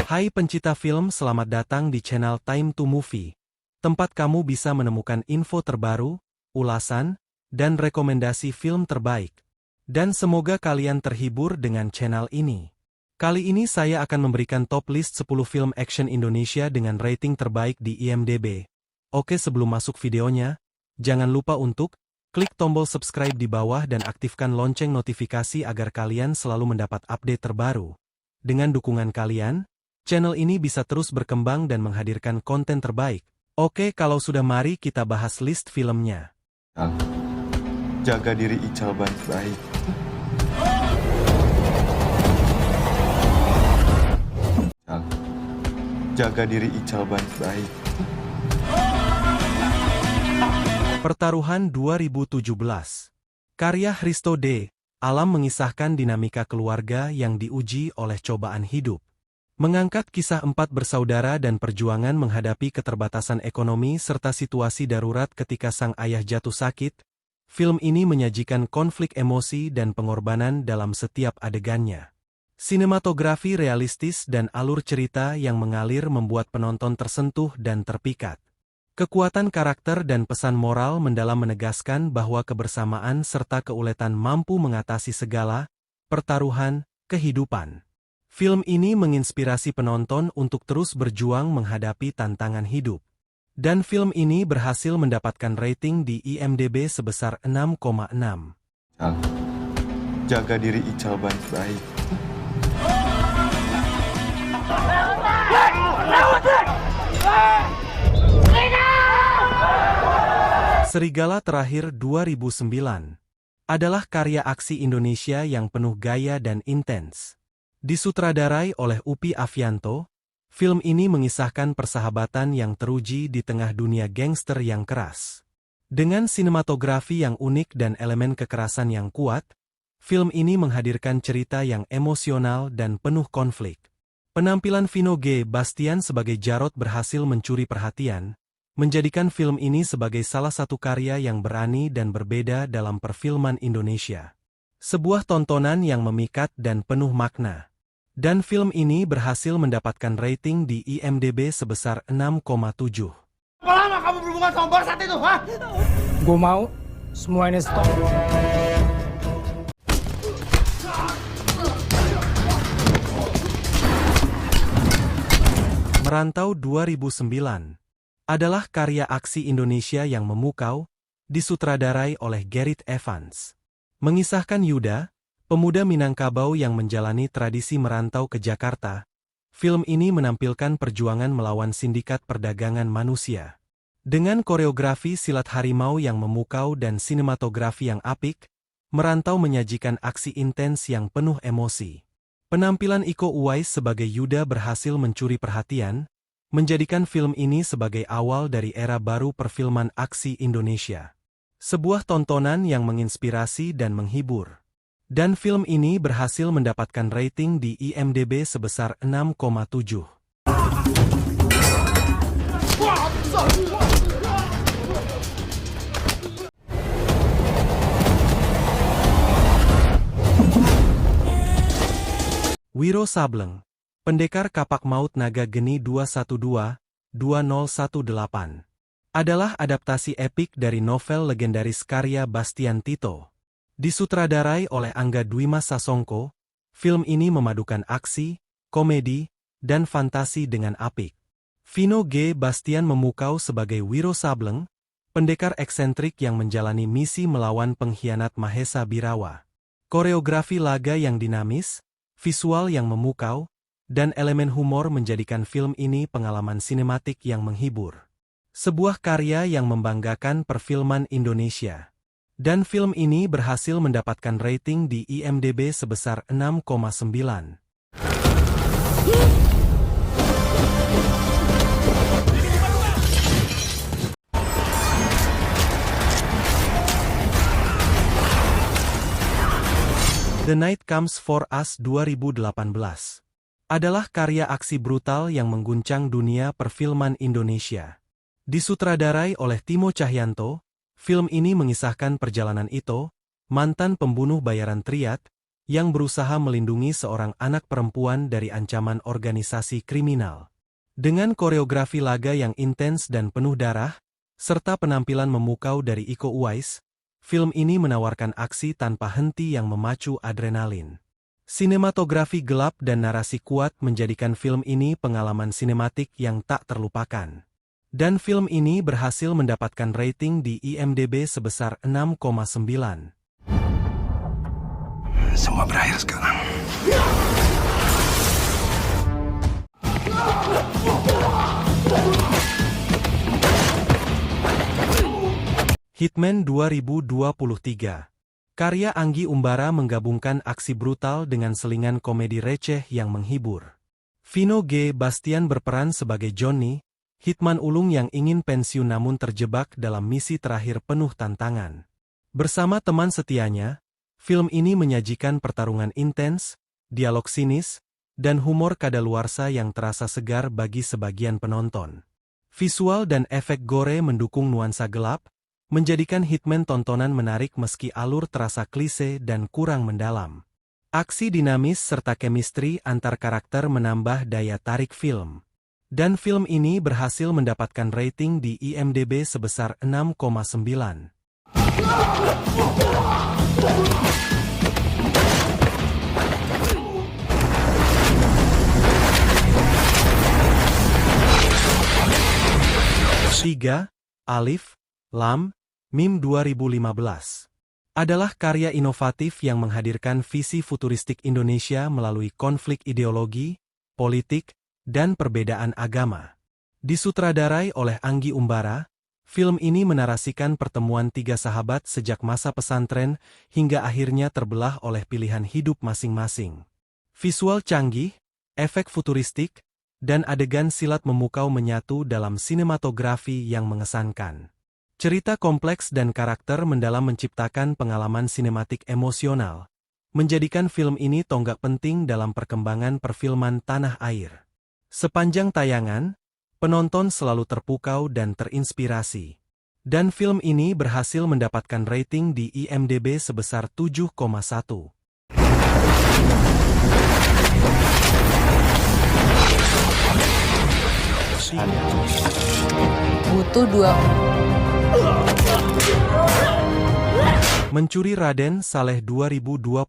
Hai pencinta film, selamat datang di channel Time to Movie. Tempat kamu bisa menemukan info terbaru, ulasan, dan rekomendasi film terbaik. Dan semoga kalian terhibur dengan channel ini. Kali ini saya akan memberikan top list 10 film action Indonesia dengan rating terbaik di IMDb. Oke, sebelum masuk videonya, jangan lupa untuk klik tombol subscribe di bawah dan aktifkan lonceng notifikasi agar kalian selalu mendapat update terbaru. Dengan dukungan kalian, channel ini bisa terus berkembang dan menghadirkan konten terbaik. Oke, kalau sudah, mari kita bahas list filmnya. Jaga diri Ical baik-baik. Jaga diri Ical baik-baik. Pertaruhan 2017. Karya Hristo D. Alam mengisahkan dinamika keluarga yang diuji oleh cobaan hidup. Mengangkat kisah 4 bersaudara dan perjuangan menghadapi keterbatasan ekonomi serta situasi darurat ketika sang ayah jatuh sakit, film ini menyajikan konflik emosi dan pengorbanan dalam setiap adegannya. Sinematografi realistis dan alur cerita yang mengalir membuat penonton tersentuh dan terpikat. Kekuatan karakter dan pesan moral mendalam menegaskan bahwa kebersamaan serta keuletan mampu mengatasi segala pertaruhan kehidupan. Film ini menginspirasi penonton untuk terus berjuang menghadapi tantangan hidup. Dan film ini berhasil mendapatkan rating di IMDb sebesar 6,6. Jaga diri Ical baik-baik. Serigala Terakhir 2009 adalah karya aksi Indonesia yang penuh gaya dan intens. Disutradarai oleh Upi Avianto, film ini mengisahkan persahabatan yang teruji di tengah dunia gangster yang keras. Dengan sinematografi yang unik dan elemen kekerasan yang kuat, film ini menghadirkan cerita yang emosional dan penuh konflik. Penampilan Vino G. Bastian sebagai Jarod berhasil mencuri perhatian, menjadikan film ini sebagai salah satu karya yang berani dan berbeda dalam perfilman Indonesia. Sebuah tontonan yang memikat dan penuh makna. Dan film ini berhasil mendapatkan rating di IMDb sebesar 6,7. Berapa lama kamu berhubungan sama bangsat itu, ha? Gue mau semua ini stop. Merantau 2009 adalah karya aksi Indonesia yang memukau, disutradarai oleh Gareth Evans. Mengisahkan Yuda, pemuda Minangkabau yang menjalani tradisi merantau ke Jakarta, film ini menampilkan perjuangan melawan sindikat perdagangan manusia. Dengan koreografi silat harimau yang memukau dan sinematografi yang apik, Merantau menyajikan aksi intens yang penuh emosi. Penampilan Iko Uwais sebagai Yuda berhasil mencuri perhatian, menjadikan film ini sebagai awal dari era baru perfilman aksi Indonesia. Sebuah tontonan yang menginspirasi dan menghibur. Dan film ini berhasil mendapatkan rating di IMDb sebesar 6,7. Wiro Sableng, Pendekar Kapak Maut Naga Geni 212-2018, adalah adaptasi epik dari novel legendaris karya Bastian Tito. Disutradarai oleh Angga Dwima Sasongko, film ini memadukan aksi, komedi, dan fantasi dengan apik. Vino G. Bastian memukau sebagai Wiro Sableng, pendekar eksentrik yang menjalani misi melawan pengkhianat Mahesa Birawa. Koreografi laga yang dinamis, visual yang memukau, dan elemen humor menjadikan film ini pengalaman sinematik yang menghibur. Sebuah karya yang membanggakan perfilman Indonesia. Dan film ini berhasil mendapatkan rating di IMDb sebesar 6,9. The Night Comes for Us 2018 adalah karya aksi brutal yang mengguncang dunia perfilman Indonesia. Disutradarai oleh Timo Cahyanto, film ini mengisahkan perjalanan Ito, mantan pembunuh bayaran Triad, yang berusaha melindungi seorang anak perempuan dari ancaman organisasi kriminal. Dengan koreografi laga yang intens dan penuh darah, serta penampilan memukau dari Iko Uwais, film ini menawarkan aksi tanpa henti yang memacu adrenalin. Sinematografi gelap dan narasi kuat menjadikan film ini pengalaman sinematik yang tak terlupakan. Dan film ini berhasil mendapatkan rating di IMDb sebesar 6,9. Semua berakhir sekarang. Hitman 2023. Karya Anggi Umbara menggabungkan aksi brutal dengan selingan komedi receh yang menghibur. Vino G. Bastian berperan sebagai Johnny, hitman ulung yang ingin pensiun namun terjebak dalam misi terakhir penuh tantangan. Bersama teman setianya, film ini menyajikan pertarungan intens, dialog sinis, dan humor kadaluarsa yang terasa segar bagi sebagian penonton. Visual dan efek gore mendukung nuansa gelap, menjadikan Hitman tontonan menarik meski alur terasa klise dan kurang mendalam. Aksi dinamis serta chemistry antar karakter menambah daya tarik film. Dan film ini berhasil mendapatkan rating di IMDb sebesar 6,9. Tiga, Alif, Lam, Mim 2015 adalah karya inovatif yang menghadirkan visi futuristik Indonesia melalui konflik ideologi, politik, dan perbedaan agama. Disutradarai oleh Anggi Umbara, film ini menarasikan pertemuan tiga sahabat sejak masa pesantren hingga akhirnya terbelah oleh pilihan hidup masing-masing. Visual canggih, efek futuristik, dan adegan silat memukau menyatu dalam sinematografi yang mengesankan. Cerita kompleks dan karakter mendalam menciptakan pengalaman sinematik emosional, menjadikan film ini tonggak penting dalam perkembangan perfilman tanah air. Sepanjang tayangan, penonton selalu terpukau dan terinspirasi. Dan film ini berhasil mendapatkan rating di IMDb sebesar 7,1. Butuh 2. Mencuri Raden Saleh 2022.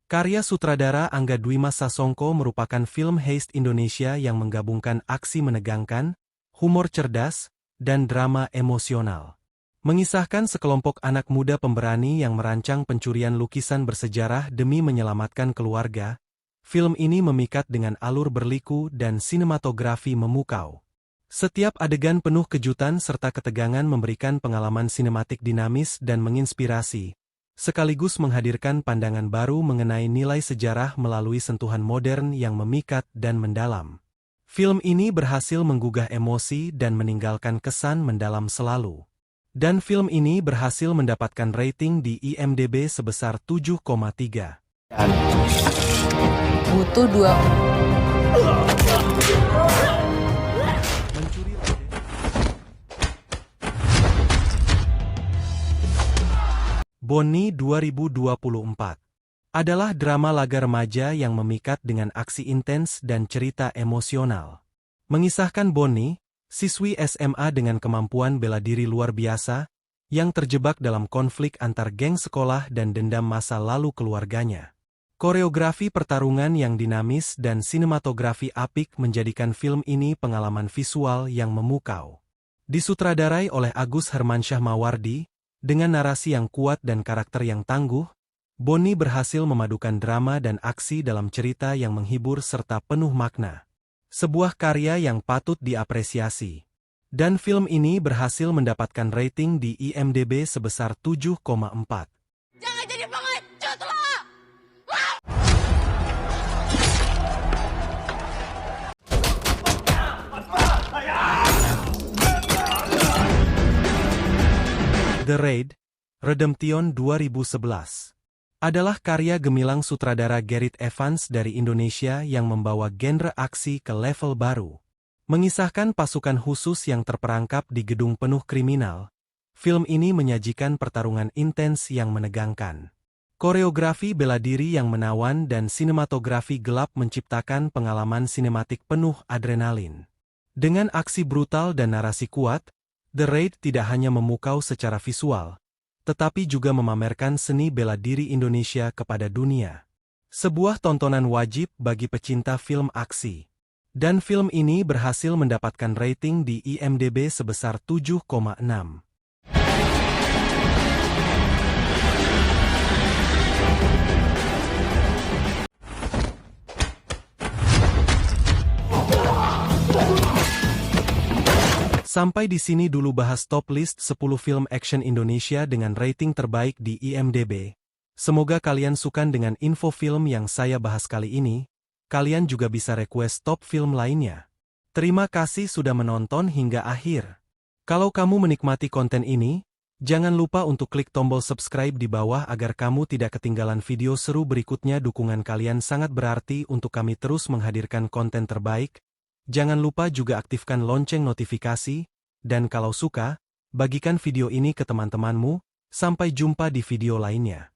Karya sutradara Angga Dwima Sasongko merupakan film heist Indonesia yang menggabungkan aksi menegangkan, humor cerdas, dan drama emosional. Mengisahkan sekelompok anak muda pemberani yang merancang pencurian lukisan bersejarah demi menyelamatkan keluarga, film ini memikat dengan alur berliku dan sinematografi memukau. Setiap adegan penuh kejutan serta ketegangan memberikan pengalaman sinematik dinamis dan menginspirasi, sekaligus menghadirkan pandangan baru mengenai nilai sejarah melalui sentuhan modern yang memikat dan mendalam. Film ini berhasil menggugah emosi dan meninggalkan kesan mendalam selalu. Dan film ini berhasil mendapatkan rating di IMDb sebesar 7,3. Butuh 2. Bonnie 2024 adalah drama laga remaja yang memikat dengan aksi intens dan cerita emosional. Mengisahkan Bonnie, siswi SMA dengan kemampuan bela diri luar biasa, yang terjebak dalam konflik antar geng sekolah dan dendam masa lalu keluarganya. Koreografi pertarungan yang dinamis dan sinematografi apik menjadikan film ini pengalaman visual yang memukau. Disutradarai oleh Agus Hermansyah Mawardi, dengan narasi yang kuat dan karakter yang tangguh, Bonnie berhasil memadukan drama dan aksi dalam cerita yang menghibur serta penuh makna. Sebuah karya yang patut diapresiasi. Dan film ini berhasil mendapatkan rating di IMDb sebesar 7,4. Jangan jadi pengecut lo! The Raid, Redemption 2011 adalah karya gemilang sutradara Gareth Evans dari Indonesia yang membawa genre aksi ke level baru. Mengisahkan pasukan khusus yang terperangkap di gedung penuh kriminal, film ini menyajikan pertarungan intens yang menegangkan. Koreografi bela diri yang menawan dan sinematografi gelap menciptakan pengalaman sinematik penuh adrenalin. Dengan aksi brutal dan narasi kuat, The Raid tidak hanya memukau secara visual, tetapi juga memamerkan seni bela diri Indonesia kepada dunia. Sebuah tontonan wajib bagi pecinta film aksi. Dan film ini berhasil mendapatkan rating di IMDb sebesar 7,6. Sampai di sini dulu bahas top list 10 film action Indonesia dengan rating terbaik di IMDb. Semoga kalian suka dengan info film yang saya bahas kali ini. Kalian juga bisa request top film lainnya. Terima kasih sudah menonton hingga akhir. Kalau kamu menikmati konten ini, jangan lupa untuk klik tombol subscribe di bawah agar kamu tidak ketinggalan video seru berikutnya. Dukungan kalian sangat berarti untuk kami terus menghadirkan konten terbaik. Jangan lupa juga aktifkan lonceng notifikasi, dan kalau suka, bagikan video ini ke teman-temanmu. Sampai jumpa di video lainnya.